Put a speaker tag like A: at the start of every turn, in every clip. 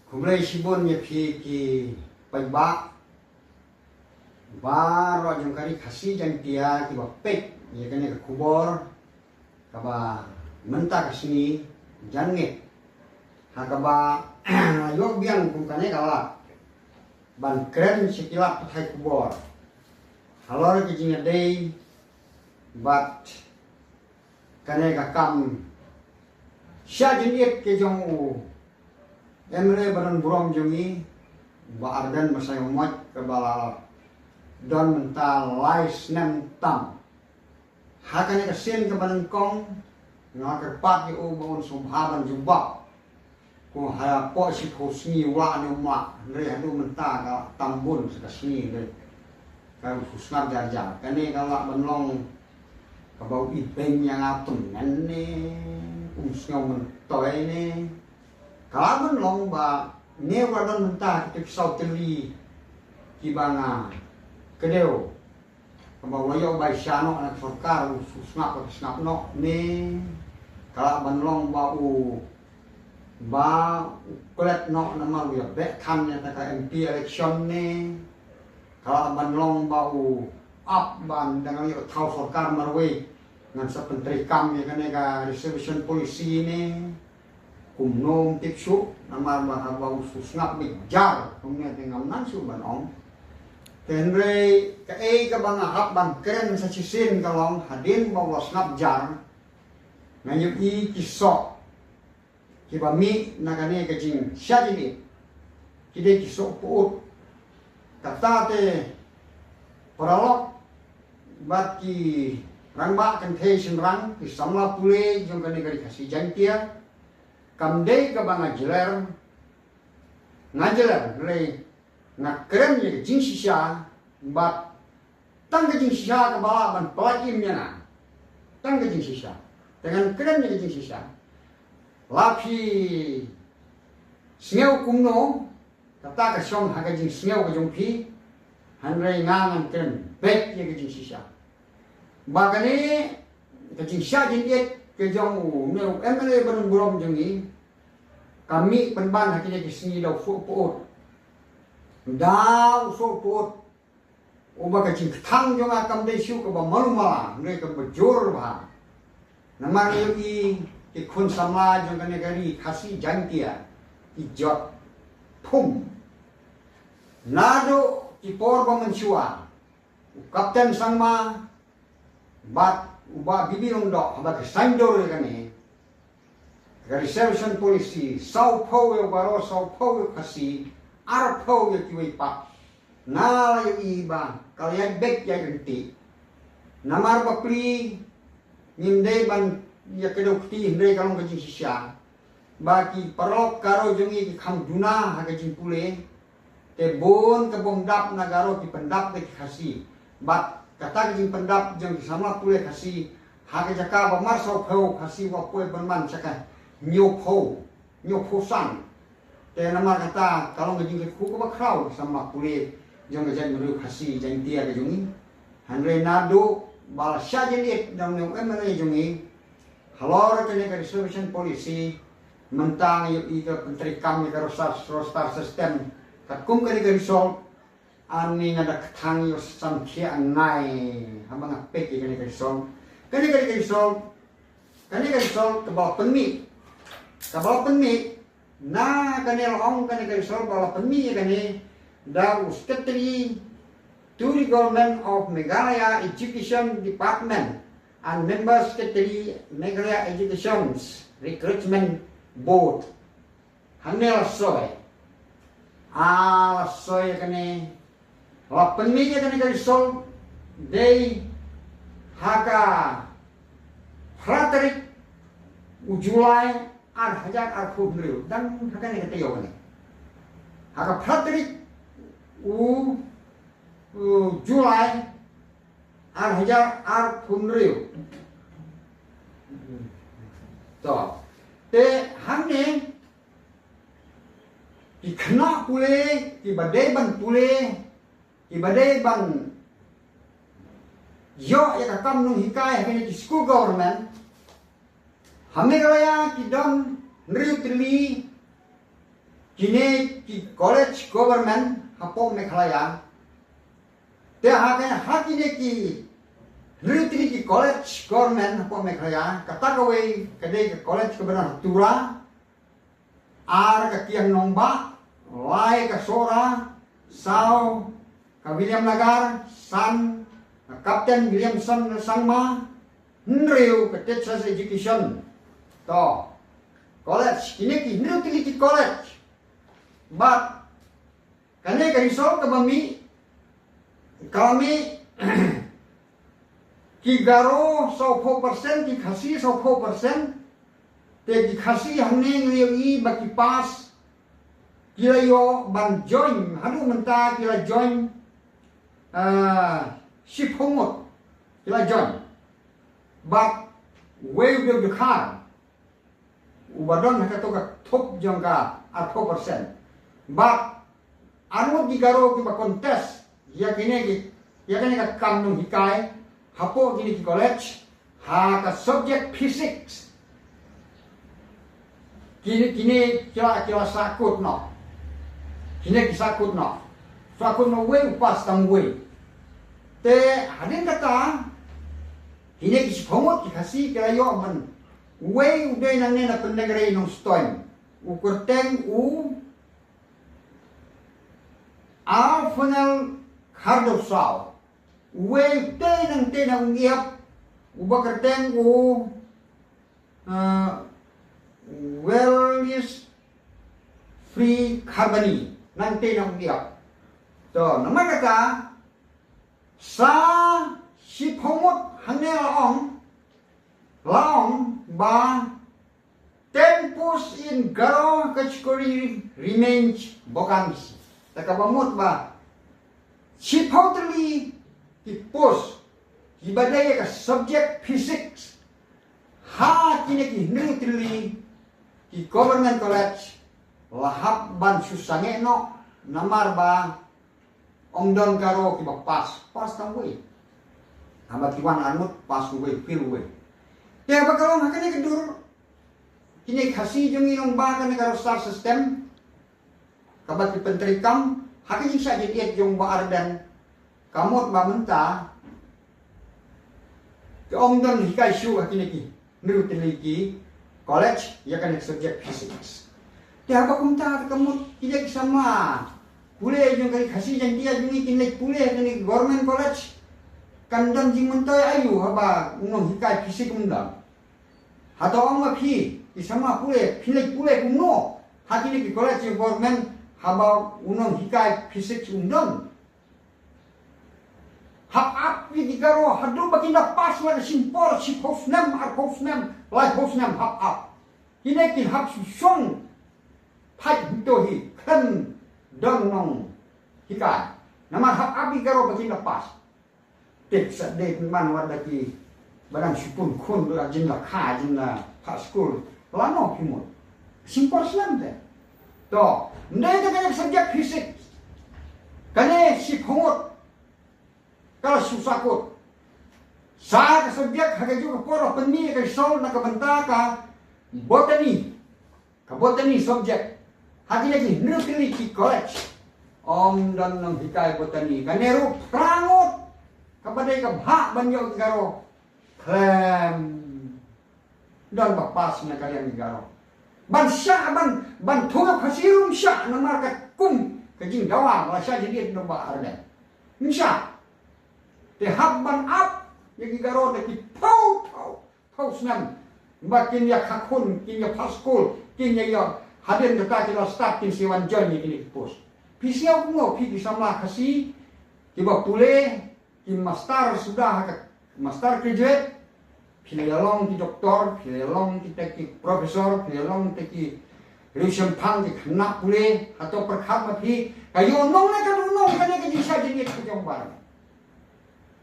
A: Kumulay sibon ya ki pagba baro yung kari kasi jang tiya ki bapek ya kani ka kubor kaba menta kasini jangit hakaba yok biang kung kani kala ban keren sikilap patay kubor halor ki jinga day but kani ka kam siya jinit ke jong u emre baran burom jongi ba ardan masay umot kabala don mental lais nem tam hakane ka sen ka banan kong nga pat yu baun subhaban jubak ko ha po si ko sni wa no ma re hadu menta ka tambun sa sni re ka husnab jarja kane kala banlong ka bau ipeng yang atun nane usngau mentoy ne kalaban long ba ne wadon menta kita kisau teli kibanga kedeo kamba wayo bai syano anak sorkar susnap snap no ne kalaban long ba u ba kulet no nama ya bet kan ya ta MP election ne kalaban long ba u up ban dengan yo thau sorkar marwe ngan sa penteri kam ya kane ka reservation policy ne kumnom tipsu nama bahaba susnap bijar kumnya tengam nan su banong tenre ka ka banga hap ban keren sa sisin kalong hadin bawa snap jar ngayu i kisok kibami nakane ka jing syadini kide kisok puut kata te paralok bat ki rangba kan the rang ki samla pule jong kane ka kasih jantia kamdei ka banga jeler ngajeler le nak keren ye jing sisa bat tang ke jing sisa ka bala ban pelakim nya na tang ke jing sisa dengan keren ye jing sisa lapi sneu kumno kata ka song ha ka jing sneu ka jong pi hanrei ngangan keren bet ye jing sisa bagane ka jing sisa jing ye ke jong neu emre ban burom jongi kami penban hakine ki sini dau fu pot dau so pot uba ka jing thang jong akam dei shu ka ba maluma ne ka bajor ba namar yogi ki khun sama jong kane gari khasi jantia ijot phum nado ki por ba menchua kapten sangma bat uba bibirong do ba ka sandor kane reservation policy Sao Paulo baro Sao Paulo kasi arpo yo kiwi pa na yo iba kalian bek ya genti namar bakli ninde ban ya kedokti hindai kalong kajing sisya baki parok karo jongi ki kham duna ha kajing pule te bon ke bomdap nagaro ki pendap de kasi bat kata kajing pendap jong ki sama pule kasi ha ka jaka ba mar Sao Paulo kasi wa pue ban saka nyopho san te nama kata kalau ngajing ku ko bakrau sama pule jong ngajang meru khasi jang tia ke jongi hanre nado bal syajenit dang ne emre jongi halor ke ne reservation policy mentang yu i ke menteri kam ke rostar system kat kum ke resol ani ngada khang yu sam khia ngai habang apek ke ne resol ke resol ke bawa penmi kabal penmi na kanel ong kane resol bala penmi kane da secretary to the government of Meghalaya Education Department and member secretary Meghalaya Education's Recruitment Board hanel soy kane la penmi kane resol dei haka Frederick Ujulai Hajar Arfudril dan hakane kata yo ne haka Frederick Julai Hajar Arfudril to te hanne ki khna pule ki badai ban pule ki badai ban yo ya kakam nung hikai hakane ki school government Meghalaya ki don nriutli kini ki college government hapo Meghalaya te hakine ki Ritri ki college government hapo Meghalaya katakaway kadai ka college kebenaran tura ar ka kiang nomba lai ka sora sao ka William Lagar san Captain Williamson Sangma nriu ka Texas Education to college kini ki Ritri ki college but kane ka result ka kami Kigaro 100% dikasih 100% te dikasih hane ngiyi bagi pas kira yo ban join hanu menta kira join ship homot kira join but way of the car ubadon hakato ka top jangka 100% but anu digaro kiba contest yakine ka kamnung hikai hapo kini ki college ha ka subject physics kini kira sakut no kini ki sakut no we pas tang we te hadin kata kini ki phomot ki khasi kira yo man we uday nang ne na pendegre nong stoin ukurteng alfanal kardosau we tenang iap ubakerteng well is free carboni nang tenang iap to nama kata sa si phomot hane laong ba tempus in garo kachkori remains bokans takabamot ba si totally post ibadaya ka subject physics ha kini ki neutrally ki government college lahap ban susange no namar ba ongdon karo ki pas tang we amat kiwan anut pas we feel we ya bakal makanya kedur kini kasih jeng inong ba kan karo star system kabat ki pentrikam hakiki sa jadi jong ba ardan kamot ba menta ke ongdon hikai shu hakini ki nirutiliki college ya kan subject physics dia apa kumta kamot kija sama pule jong kali kasih jang dia jong kini pule kini government college kandan jing mentoy ayu haba unong hikai fisik undang atau ong phi sama pule pilih pule kuno hakini ki college government haba unong hikai fisik undang hak api digaro hadu baginda pas wala simpor si hofnam ar hofnam lai hofnam hak ap kini ki hak susong pai hitohi kan dong nong hikai nama hak api garo baginda pas tek sadek man wada ki barang sipun kun jinla kha jinla pa school lano himot simpor slam de to ndai ka subject physics kane si phongot kalau susakut sa ka subject haga juga poro penni ka sol na ka banta ka botany subject hagi lagi nutriki college om dan nang hikai botany kaneru prangot kapadai ka bha banyo garo klem dan bapas na kalian garo ban sya ban thunga phasirum sya na marka kum kajing dawa la sya jadi no ba arne insya te habban up yagi garo de ki pau snam makin ya khakun kin ya paskul kin ya haden de ta kila start kin siwan jon ni kini pos pisia ko pi di sama kasi tiba pule ki master sudah master graduate pilalong ki doktor pilalong ki teki profesor pilalong teki revision pang ki kena pule atau perkhat ma pi kayo nong na kadunong kane ki jisa jadi ko jong bar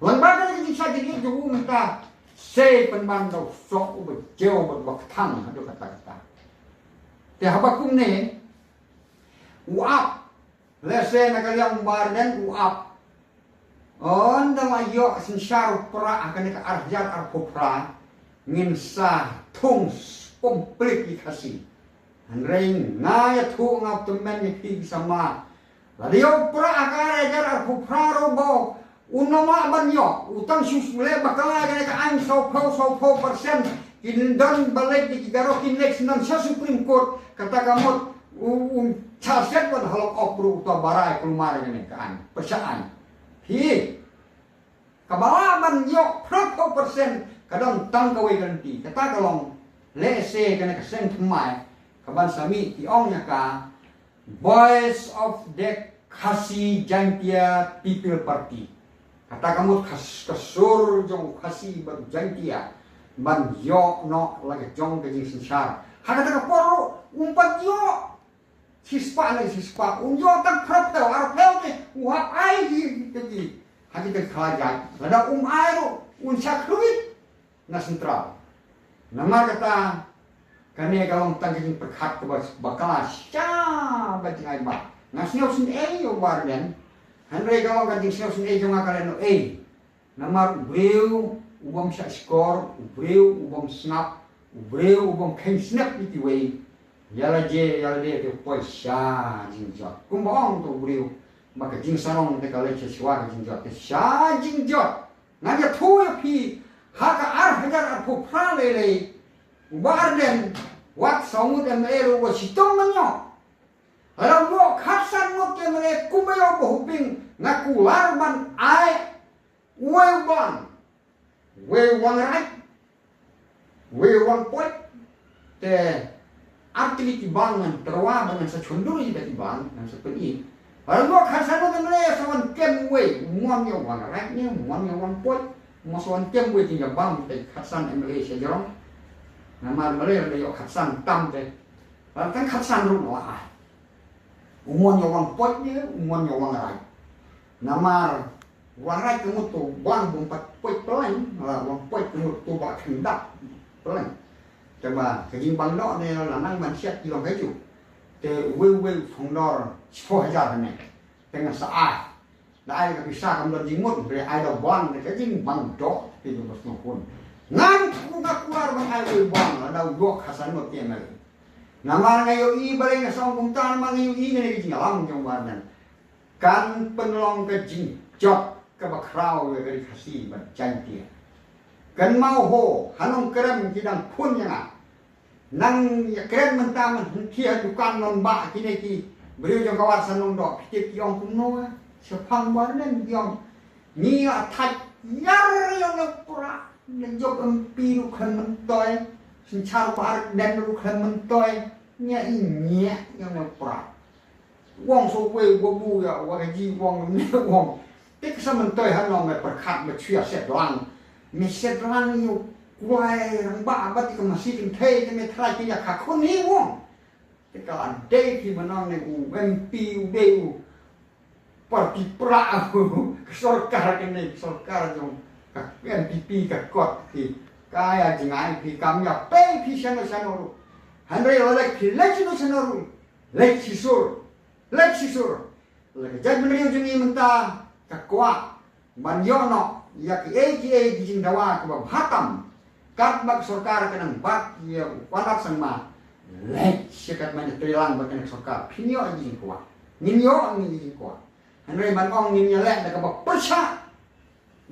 A: lembaga yang bisa jadi jauh minta saya penbandau sok ubah jauh berbaktang ada kata-kata. Tiap bakum ni uap lesen nak yang barden uap. Onda layo sensar pra akan ke arjar arpopra ngin sa tung komplit dikasih. Hanrei ngaya tu ngap temen yang pig sama. Ladio pra akare jar aku praro bo. Unama banyo utang susule bakala kene ka ang so persen indon balik di garo kinlex nan sa Supreme Court kata kamot charset wan halok opru to barai kulmar kene ka an persaan. Hi kabalaman yo 40% kadang tang kawai ganti kata kalong lese kena keseng thmai kaban sami ti ong nya ka Voice of the Khasi Jangtia People Party kata kamu kasur jong khasi ban jangtia ban yo no lagi jong ke jing sensar hakata ka poro umpat yo sispa unjo tak prap tau arpel ke wap ai di hakita khaja lada airo unsakruit na sentral. Nama kata kane kalong tangking perkat ke bakalas cha bating ai ba. Ngasnyo sin yo warden. Hanre kalong kating snyo sin jo ngakalen no Nama breu ubom sa skor, breu ubom snap, breu ubom ken snap iti way. Yala de ke poisha jinjot. Kumbong to breu maka jing sarong te kale cheswa jinjot. Sha jinjot. Nanya tu ya pi haka hajar aku pralele warden wat samud emere wo sitong manyo alam wo khasan mo kemere kumayo bo huping ngaku larban ai we wang point te artili tibangan terwa dengan secunduri di tibang dan seperti alam wo khasan mo kemere sawan kem we muam yo wang right nya muam yo wang point Masuan kem gue tinggal bang te khasan Malaysia jorong. Nama Malaysia yo khasan tam te. Kan khasan ru lah. Umon yo wang potnya, umon yo wang rai. Nama wang rai kemut tu bang bompat pot pelan, wang pot kemut tu bak hendak pelan. Coba kejing bang dok ni lanang manusia kilo keju. Te we fondor 10,000 ni. Tengah saat ai ka bisa kam di mut re ai do bang ne ka jing bang do ti do bos pun ngan ku ka kuar bang ai we bang ada do khasan mo tiang ai nama ngayo i bare nga song kum tan mang ngayo i ne jing alam jong warnan kan penolong ke jing jot ka ba krau we ka khasi ba jantia kan mau ho hanong kerem kidang pun yang nang ya keren mentam kia dukan non ba kini ki beriu jong kawasan non do pikir kiong kuno sepang warnen yang ni atai yar yang pura nejok empi rukan mentoy sincar bar dan rukan mentoy nya inya yang pura wong so we bu ya wa ji wong ne wong tik sa mentoy han long me perkat me chia set lang me set lang yu kwai rang ba ba ti ka masih tin thei ke me trai ki ya kha khon ni wong tik ka ade ki manong ne u empi u de u parti pra sorkar kene sorkar jong ka NPP ka kot ti kaya jingai pi kamya pe pi sano hanre oleh ki leksino sano leksisur lagi jadi menriu jungi menta ka kwa banyono ya ki AGA di dawa ka hatam kat bak sorkar kenang bak ya wanak sama lek sikat man trilang bakan sorkar pinyo di kwa ninyo ni kwa Henry ban ong ni nyelek da ka persa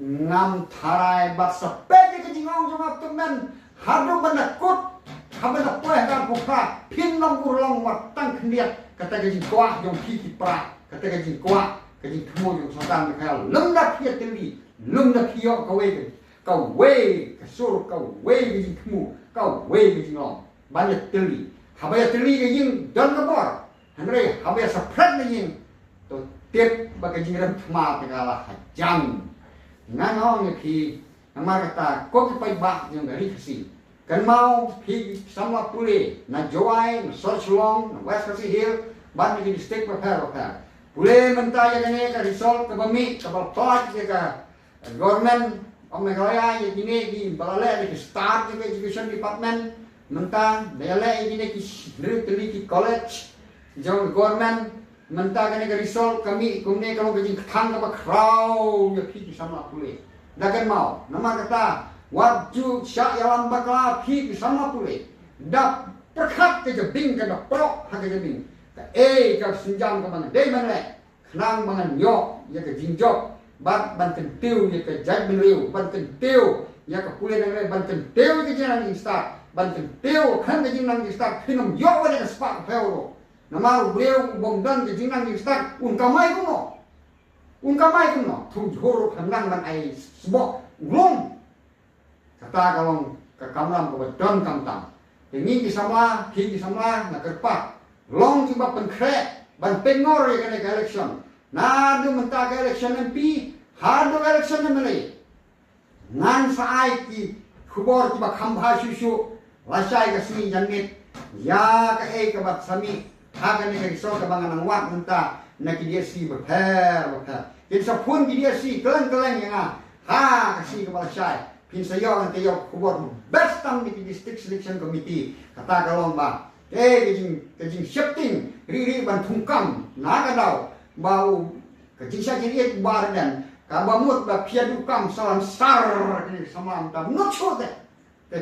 A: ngam tharai bat sepeke ke jingong jong temen hadu benakut habena poe kan pukra pin long urlong wat tang khniat kata ke jing kwa jong ki pra kata ke jing kwa ke jing thmo jong sotan ka lum da phia teli lum da phio ka we ka sur ka we ke jing thmo ka we ke jing long ban teli habaya teli ke jing don ka bor Henry habaya saprat ke jing to tiap bagai jingram thma tegala hajang nganong ki nama kata ko pai ba jong dari khasi kan mau pi samla pule na joai na solslong na west khasi hill ban ni district prepare pule mentaya kene ka result ka bami ka balpaj ka government of Meghalaya ye kini di balale di start di education department mentang dele ini ki Trinity College jong government mentah kene ke result kami kumne kalau kejing khang ka crowd ya phi sama pule dakan mau nama kata waju syak yalam bakla phi sama pule dap perkat ke jebing ke prok ha ke jebing ke senjam ke mana dei mana kenang mangan yok ya ke jinjok ban kentiu ya ke jaj beliu ban kentiu ya ke pulih nang ban kentiu ke jinang instar ban kentiu kan ke jinang instar pinam yok wa ke spak peuro nama beliau bongdan ke jinang instar kamai kuno tung joro kanang ban ai sebok glong kata kalau ke kamram ke bedon kamtam ini kisama na kerpak long tiba penkre ban pengor ya kena election nadu mentah election MP hadu election mele nan saai ki khubor tiba khambha susu lasai ka si jangit ya ka ke bat sami ha ka ni ka so ka bangan wat mentah na ki dia si berper kita sapun ki dia si kelang yang ha ka si ka lasai pin sayo ante yo khubor best tam di district selection committee kata kalong ba kejing shifting riri ban thungkam na ka daw bau kejing sa kiri bar dan kabamut ba piadu kam salam sar ni samam tam not sure that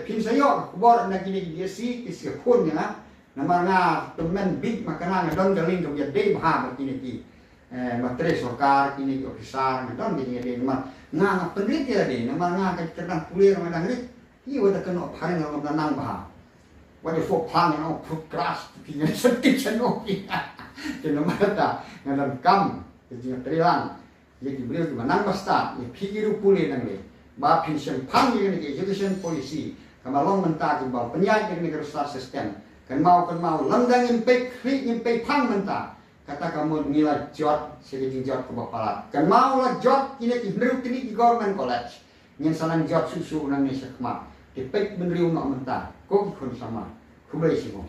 A: pin sayo khubor na kini dia si is phun ya na nga temen big makana don galing ke dia dei ha begini ki matre sorkar kini ofisar don gini dei nga peneliti dei na nga ka cerdan pulir ma dang ri i wada kena pharing ngam nang ba wada fo phang no kras ki ne setik chano ki ke no mata ngadam kam ke jinga trilang ye ki beliau ki manang basta ye phigiru pulir nang le ba pension phang ye ni education policy kamalong menta ki ba penyai ni ke star system kan mau lemdang impek phang menta kata kamu nilai jot segini jot ke bapalat kan mau lah jot ini ki hru kini di government college nyen sanan jot susu nang ni sekma dipek benriu nak menta ko ki kon sama ku bai simo